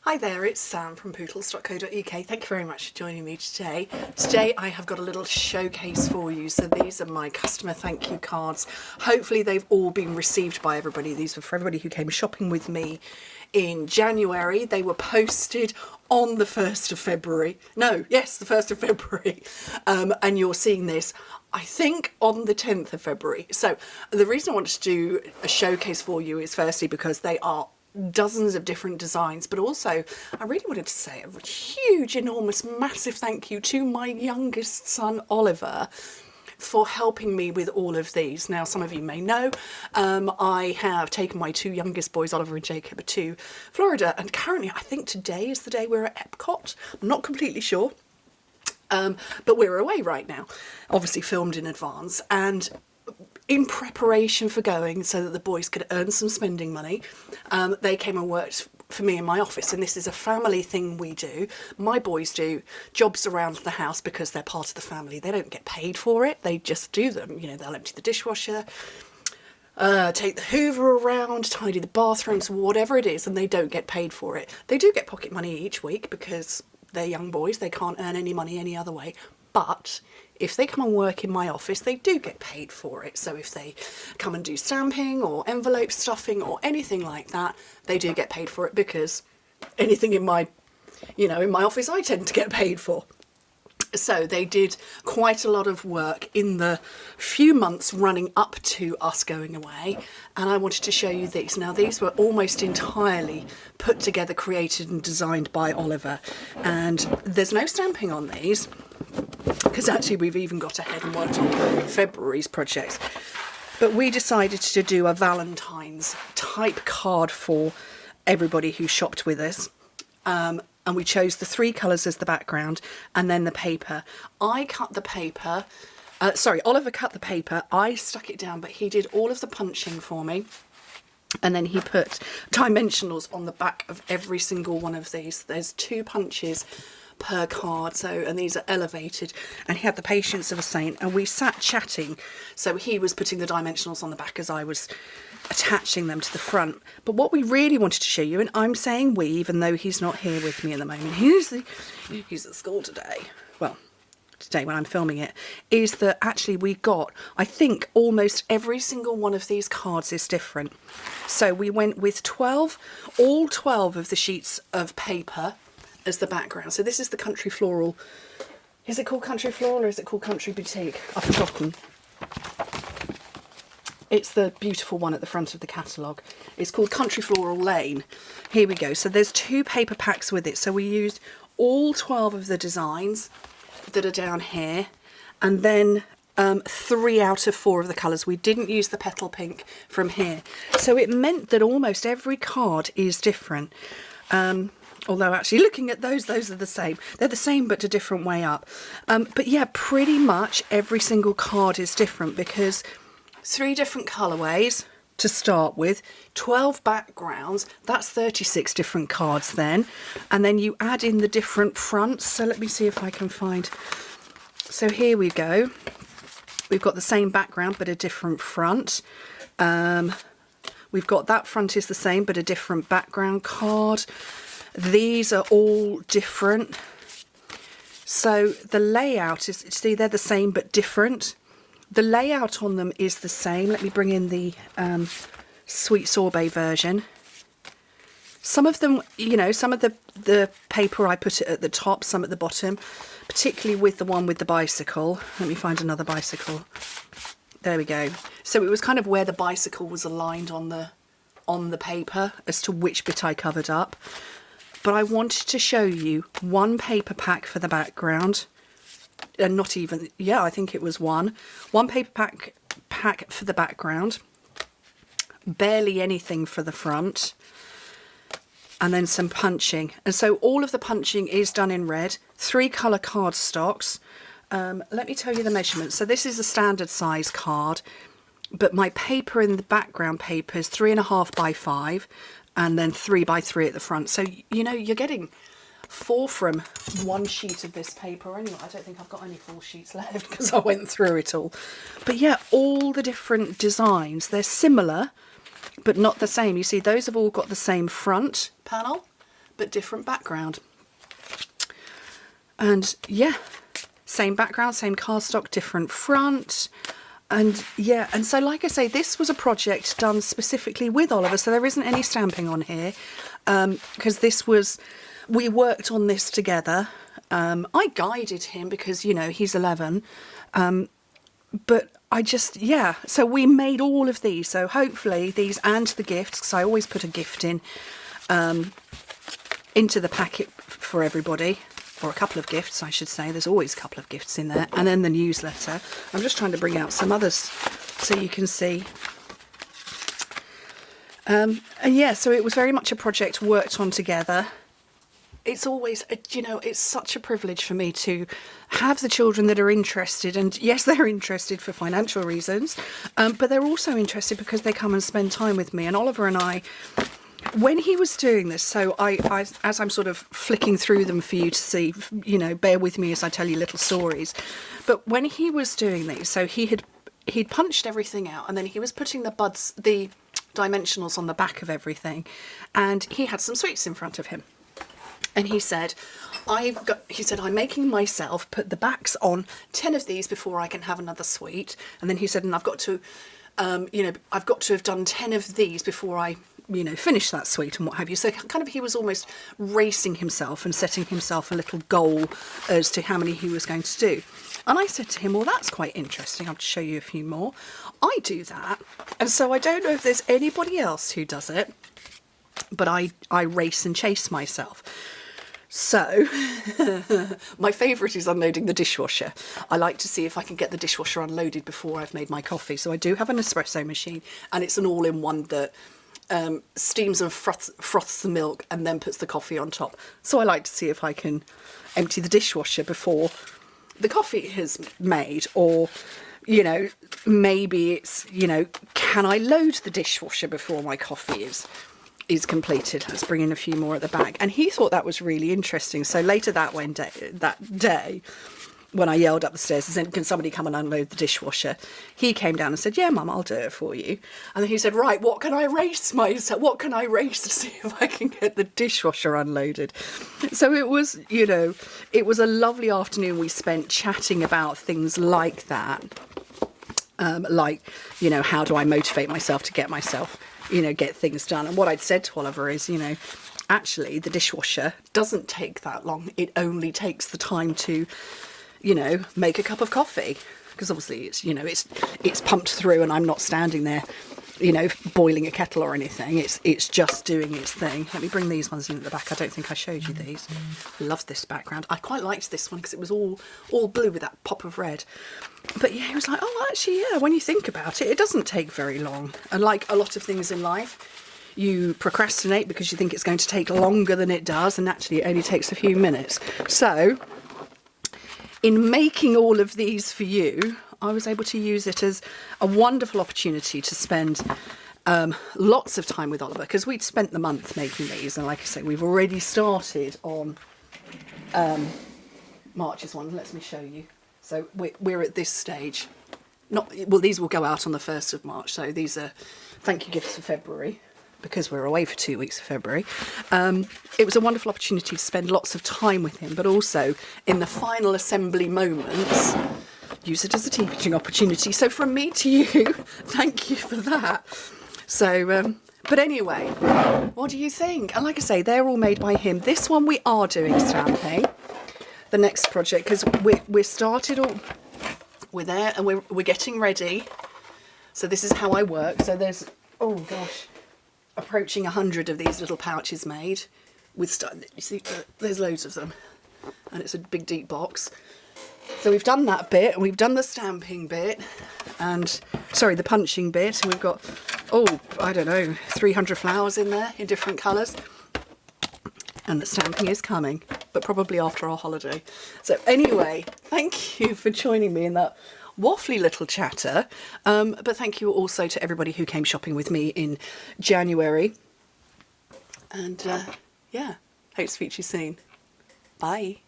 Hi there, it's Sam from Pootles.co.uk. Thank you very much for joining me today. Today I have got a little showcase for you. So these are my customer thank you cards. Hopefully they've all been received by everybody. These were for everybody who came shopping with me in January. They were posted on the 1st of February. No, yes, the 1st of February. And you're seeing this, I think, on the 10th of February. So the reason I wanted to do a showcase for you is firstly because they are dozens of different designs, but also I really wanted to say a huge, enormous, massive thank you to my youngest son Oliver for helping me with all of these. Now, some of you may know, I have taken my two youngest boys, Oliver and Jacob, to Florida, and currently I think today is the day we're at Epcot. I'm not completely sure, but we're away right now, obviously filmed in advance, and in preparation for going so that the boys could earn some spending money, they came and worked for me in my office, and this is a family thing we do. My boys do jobs around the house because they're part of the family. They don't get paid for it, they just do them. You know, they'll empty the dishwasher, take the hoover around, tidy the bathrooms, whatever it is, and they don't get paid for it. They do get pocket money each week because they're young boys, they can't earn any money any other way. But if they come and work in my office, they do get paid for it. So if they come and do stamping or envelope stuffing or anything like that, they do get paid for it, because anything in my, in my office, I tend to get paid for. So they did quite a lot of work in the few months running up to us going away, and I wanted to show you these. Now, these were almost entirely put together, created and designed by Oliver, and there's no stamping on these because actually we've even got ahead and worked on February's project. But we decided to do a Valentine's type card for everybody who shopped with us. And we chose the three colours as the background and then the paper. I cut the paper, Oliver cut the paper, I stuck it down, but he did all of the punching for me. And then he put dimensionals on the back of every single one of these. There's 2 punches per card, and these are elevated, and he had the patience of a saint, and we sat chatting. So he was putting the dimensionals on the back as I was attaching them to the front. But what we really wanted to show you, and I'm saying we even though he's not here with me at the moment, he's at school today, well, today when I'm filming it, is that actually we got, I think, almost every single one of these cards is different. So we went with all 12 of the sheets of paper as the background. So this is the Country Floral. Is it called Country Floral or is it called Country Boutique? I've forgotten. It's the beautiful one at the front of the catalogue. It's called Country Floral Lane. Here we go. So there's 2 paper packs with it. So we used all 12 of the designs that are down here, and then 3 out of 4 of the colours. We didn't use the petal pink from here. So it meant that almost every card is different. Although actually looking at those are the same. They're the same but a different way up. But yeah, pretty much every single card is different because 3 different colourways to start with, 12 backgrounds, that's 36 different cards then. And then you add in the different fronts. So let me see if I can find. So here we go. We've got the same background but a different front. We've got that front is the same but a different background card. These are all different. So the layout is, see, they're the same but different. The layout on them is the same. Let me bring in the sweet sorbet version. Some of them, some of the paper I put it at the top, some at the bottom, particularly with the one with the bicycle. Let me find another bicycle. There we go. So it was kind of where the bicycle was aligned on the paper as to which bit I covered up. But I wanted to show you 1 paper pack for the background, and not even, yeah, I think it was one paper pack for the background, barely anything for the front, and then some punching. And so all of the punching is done in red, 3 colour card stocks. Let me tell you the measurements. So this is a standard size card, but my paper in the background paper is 3.5 by 5. And then 3 by 3 at the front. So, you're getting 4 from 1 sheet of this paper. Anyway, I don't think I've got any full sheets left because I went through it all. But yeah, all the different designs, they're similar, but not the same. You see, those have all got the same front panel, but different background. And yeah, same background, same cardstock, different front. And yeah, and so like I say, this was a project done specifically with Oliver, so there isn't any stamping on here, because this was, we worked on this together. I guided him because, you know, he's 11, but I just, yeah, so we made all of these. So hopefully these and the gifts, because I always put a gift in into the packet for everybody, or a couple of gifts, I should say. There's always a couple of gifts in there, and then the newsletter. I'm just trying to bring out some others so you can see. And yeah, so it was very much a project worked on together. It's always, you know, it's such a privilege for me to have the children that are interested. And yes, they're interested for financial reasons, but they're also interested because they come and spend time with me. And Oliver and I, when he was doing this, so I as I'm sort of flicking through them for you to see, you know, bear with me as I tell you little stories. But when he was doing these, so he'd punched everything out, and then he was putting the buds, the dimensionals on the back of everything, and he had some sweets in front of him. And he said, I'm making myself put the backs on 10 of these before I can have another sweet. And then he said, and I've got to, you know, I've got to have done 10 of these before I, you know, finish that sweet and what have you. So kind of he was almost racing himself and setting himself a little goal as to how many he was going to do. And I said to him, well, that's quite interesting. I'll just show you a few more. I do that. And so I don't know if there's anybody else who does it, but I race and chase myself. So my favourite is unloading the dishwasher. I like to see if I can get the dishwasher unloaded before I've made my coffee. So I do have an espresso machine, and it's an all-in-one that steams and froths the milk and then puts the coffee on top. So I like to see if I can empty the dishwasher before the coffee is made, or, you know, maybe it's, you know, can I load the dishwasher before my coffee is completed. Let's bring in a few more at the back. And he thought that was really interesting. So later that day, when I yelled up the stairs and said, can somebody come and unload the dishwasher? He came down and said, yeah, Mum, I'll do it for you. And then he said, right, what can I race myself? What can I race to see if I can get the dishwasher unloaded? So it was, you know, it was a lovely afternoon we spent chatting about things like that. Like, you know, how do I motivate myself to get myself, you know, get things done? And what I'd said to Oliver is, you know, actually the dishwasher doesn't take that long. It only takes the time to, you know, make a cup of coffee, because obviously it's, you know, it's pumped through and I'm not standing there, you know, boiling a kettle or anything. It's just doing its thing. Let me bring these ones in at the back. I don't think I showed you these. Love this background. I quite liked this one because it was all blue with that pop of red. But yeah, he was like, oh, actually, yeah, when you think about it, it doesn't take very long. And like a lot of things in life, you procrastinate because you think it's going to take longer than it does, and actually it only takes a few minutes. So in making all of these for you, I was able to use it as a wonderful opportunity to spend lots of time with Oliver, because we'd spent the month making these, and like I say, we've already started on March's one. Let me show you. So we're at this stage. Well, these will go out on the 1st of March, so these are thank you gifts for February, because we're away for 2 weeks of February. It was a wonderful opportunity to spend lots of time with him, but also in the final assembly moments, use it as a teaching opportunity. So from me to you, thank you for that. So, but anyway, what do you think? And like I say, they're all made by him. This one we are doing stamping. The next project, because we're started, we're there and we're getting ready. So this is how I work. So there's, oh gosh, approaching 100 of these little pouches made with you see, there's loads of them, and it's a big deep box. So we've done that bit, and we've done the stamping bit, and sorry, the punching bit, and we've got, oh, I don't know, 300 flowers in there in different colours. And the stamping is coming, but probably after our holiday. So anyway, thank you for joining me in that waffly little chatter. But thank you also to everybody who came shopping with me in January. And yeah, hope to speak to you soon. Bye.